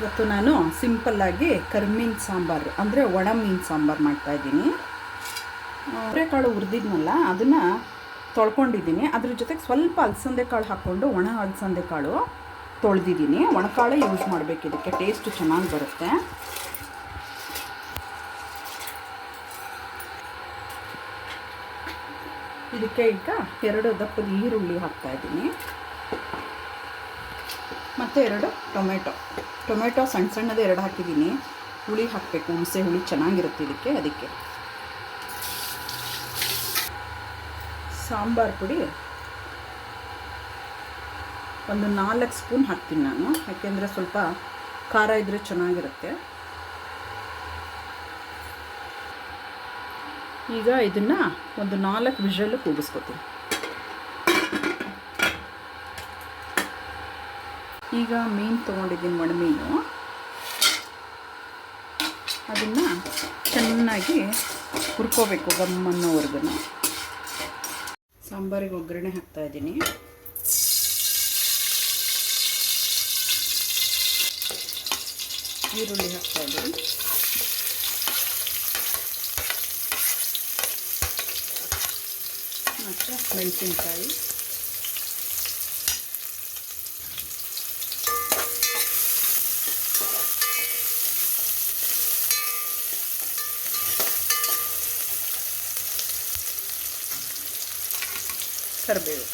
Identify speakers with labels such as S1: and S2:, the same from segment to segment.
S1: ಇವತ್ತು ನಾನು ಸಿಂಪಲ್ಲಾಗಿ ಕರಿಮೀನು ಸಾಂಬಾರು ಅಂದರೆ ಒಣ ಮೀನು ಸಾಂಬಾರು ಮಾಡ್ತಾಯಿದ್ದೀನಿ. ಅವರೆಕಾಳು ಹುರಿದಿದ್ನಲ್ಲ ಅದನ್ನು ತೊಳ್ಕೊಂಡಿದ್ದೀನಿ. ಅದ್ರ ಜೊತೆಗೆ ಸ್ವಲ್ಪ ಅಲಸಂದೆ ಕಾಳು ಹಾಕ್ಕೊಂಡು ಒಣ ಅಲಸಂದೆ ಕಾಳು ತೊಳೆದಿದ್ದೀನಿ. ಒಣಕಾಳೇ ಯೂಸ್ ಮಾಡಬೇಕು, ಇದಕ್ಕೆ ಟೇಸ್ಟ್ ಚೆನ್ನಾಗಿ ಬರುತ್ತೆ. ಇದಕ್ಕೆ ಈಗ 2 ದಪ್ಪದ ಈರುಳ್ಳಿ ಹಾಕ್ತಾಯಿದ್ದೀನಿ ಮತ್ತು 2 ಟೊಮೆಟೊ ಸಣ್ಣ ಸಣ್ಣದೇ 2 ಹಾಕಿದ್ದೀನಿ. ಹುಳಿ ಹಾಕಬೇಕು, ಹುಣಸೆ ಹುಳಿ ಚೆನ್ನಾಗಿರುತ್ತೆ ಅದಕ್ಕೆ. ಸಾಂಬಾರು ಪುಡಿ ಒಂದು 4 ಸ್ಪೂನ್ ಹಾಕ್ತೀನಿ ನಾನು, ಯಾಕೆಂದರೆ ಸ್ವಲ್ಪ ಖಾರ ಇದ್ದರೆ ಚೆನ್ನಾಗಿರುತ್ತೆ. ಈಗ ಇದನ್ನು ಒಂದು 4 ವಿಷಲ್ ಕೂಗಿಸ್ಕೊತೀನಿ. ಈಗ ಮೀನು ತೊಗೊಂಡಿದ್ದೀನಿ, ಒಣಮೀನು. ಅದನ್ನು ಚೆನ್ನಾಗಿ ಹುರ್ಕೋಬೇಕು ಗಮ್ಮನ್ನೋವರೆಗೂ. ಸಾಂಬಾರಿಗೆ ಒಗ್ಗರಣೆ ಹಾಕ್ತಾಯಿದ್ದೀನಿ. ಈರುಳ್ಳಿ ಹಾಕ್ತಾಯಿದ್ದೀನಿ, ಮತ್ತು ಮೆಣಸಿನ್ಕಾಯಿ, ಕರಿಬೇವು.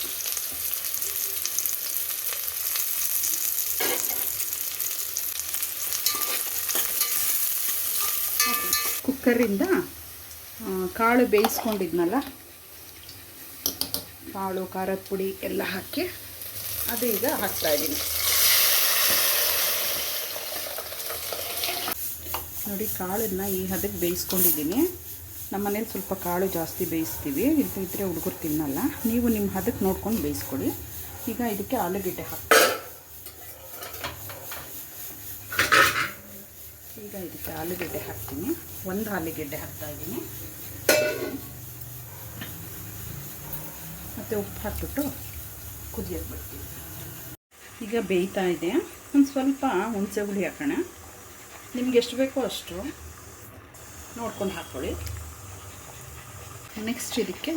S1: ಕುಕ್ಕರಿಂದ ಕಾಳು ಬೇಯಿಸ್ಕೊಂಡಿದ್ನಲ್ಲ, ಕಾಳು ಖಾರದ ಪುಡಿ ಎಲ್ಲ ಹಾಕಿ ಅದು ಈಗ ಹಾಕ್ತಾಯಿದ್ದೀನಿ. ನೋಡಿ, ಕಾಳನ್ನು ಈ ಹದಕ್ಕೆ ಬೇಯಿಸ್ಕೊಂಡಿದ್ದೀನಿ. ನಮ್ಮ ಮನೇಲಿ ಸ್ವಲ್ಪ ಕಾಳು ಜಾಸ್ತಿ ಬೇಯಿಸ್ತೀವಿ, ಇದ್ದರೆ ಹುಡುಗರು ತಿನ್ನಲ್ಲ. ನೀವು ನಿಮ್ಮ ಹದಕ್ಕೆ ನೋಡ್ಕೊಂಡು ಬೇಯಿಸ್ಕೊಳ್ಳಿ. ಈಗ ಇದಕ್ಕೆ ಆಲೂಗೆಡ್ಡೆ ಹಾಕ್ತೀನಿ. ಈಗ ಇದಕ್ಕೆ ಆಲೂಗೆಡ್ಡೆ ಹಾಕ್ತೀನಿ. 1 ಆಲೂಗೆಡ್ಡೆ ಹಾಕ್ತಾಯಿದ್ದೀನಿ. ಮತ್ತು ಉಪ್ಪು ಹಾಕ್ಬಿಟ್ಟು ಕುದಿಯೋಕ್ಕೆ ಬಿಡ್ತೀನಿ. ಈಗ ಬೇಯ್ತಾ ಇದೆ. ಒಂದು ಸ್ವಲ್ಪ ಹುಣಸೆ ಹುಳಿ ಹಾಕೋಣ. ನಿಮ್ಗೆ ಎಷ್ಟು ಬೇಕೋ ಅಷ್ಟು ನೋಡ್ಕೊಂಡು ಹಾಕ್ಕೊಳ್ಳಿ. ನೆಕ್ಸ್ಟ್ ಇದಕ್ಕೆ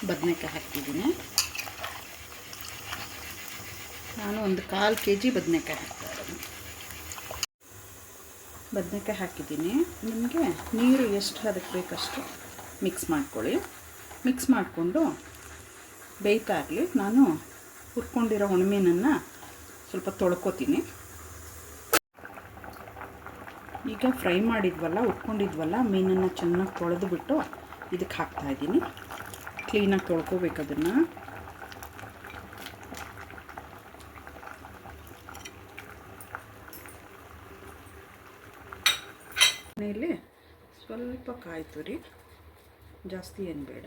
S1: ಬದನೆಕಾಯಿ ಹಾಕ್ತಿದ್ದೀನಿ. ನಾನು ಒಂದು 1/4 kg ಬದನೆಕಾಯಿ ಹಾಕ್ತಾಯಿದ್ದೀನಿ. ಬದನೆಕಾಯಿ ಹಾಕಿದ್ದೀನಿ. ನಿಮಗೆ ನೀರು ಎಷ್ಟು ಅದಕ್ಕೆ ಬೇಕಷ್ಟು ಮಿಕ್ಸ್ ಮಾಡ್ಕೊಳ್ಳಿ. ಮಿಕ್ಸ್ ಮಾಡಿಕೊಂಡು ಬೇಯ್ತಾ ಇರಲಿ. ನಾನು ಹುರ್ಕೊಂಡಿರೋ ಒಣಮೀನನ್ನು ಸ್ವಲ್ಪ ತೊಳ್ಕೊತೀನಿ. ಈಗ ಫ್ರೈ ಮಾಡಿದ್ವಲ್ಲ, ಉಟ್ಕೊಂಡಿದ್ವಲ್ಲ ಮೀನನ್ನು ಚೆನ್ನಾಗಿ ತೊಳೆದುಬಿಟ್ಟು ಇದಕ್ಕೆ ಹಾಕ್ತಾಯಿದ್ದೀನಿ. ಕ್ಲೀನಾಗಿ ತೊಳ್ಕೊಬೇಕು ಅದನ್ನು. ಮನೆಯಲ್ಲಿ ಸ್ವಲ್ಪ ಕಾಯಿ ತುರಿ, ಜಾಸ್ತಿ ಏನು ಬೇಡ.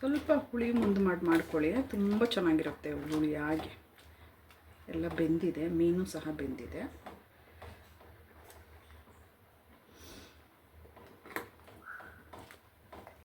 S1: ಸ್ವಲ್ಪ ಹುಳಿ ಮುಂದೆ ಮಾಡ್ಕೊಳ್ಳಿ, ತುಂಬ ಚೆನ್ನಾಗಿರುತ್ತೆ ಹುಳಿಯಾಗಿ. ಎಲ್ಲ ಬೆಂದಿದೆ, ಮೀನು ಸಹ ಬೆಂದಿದೆ.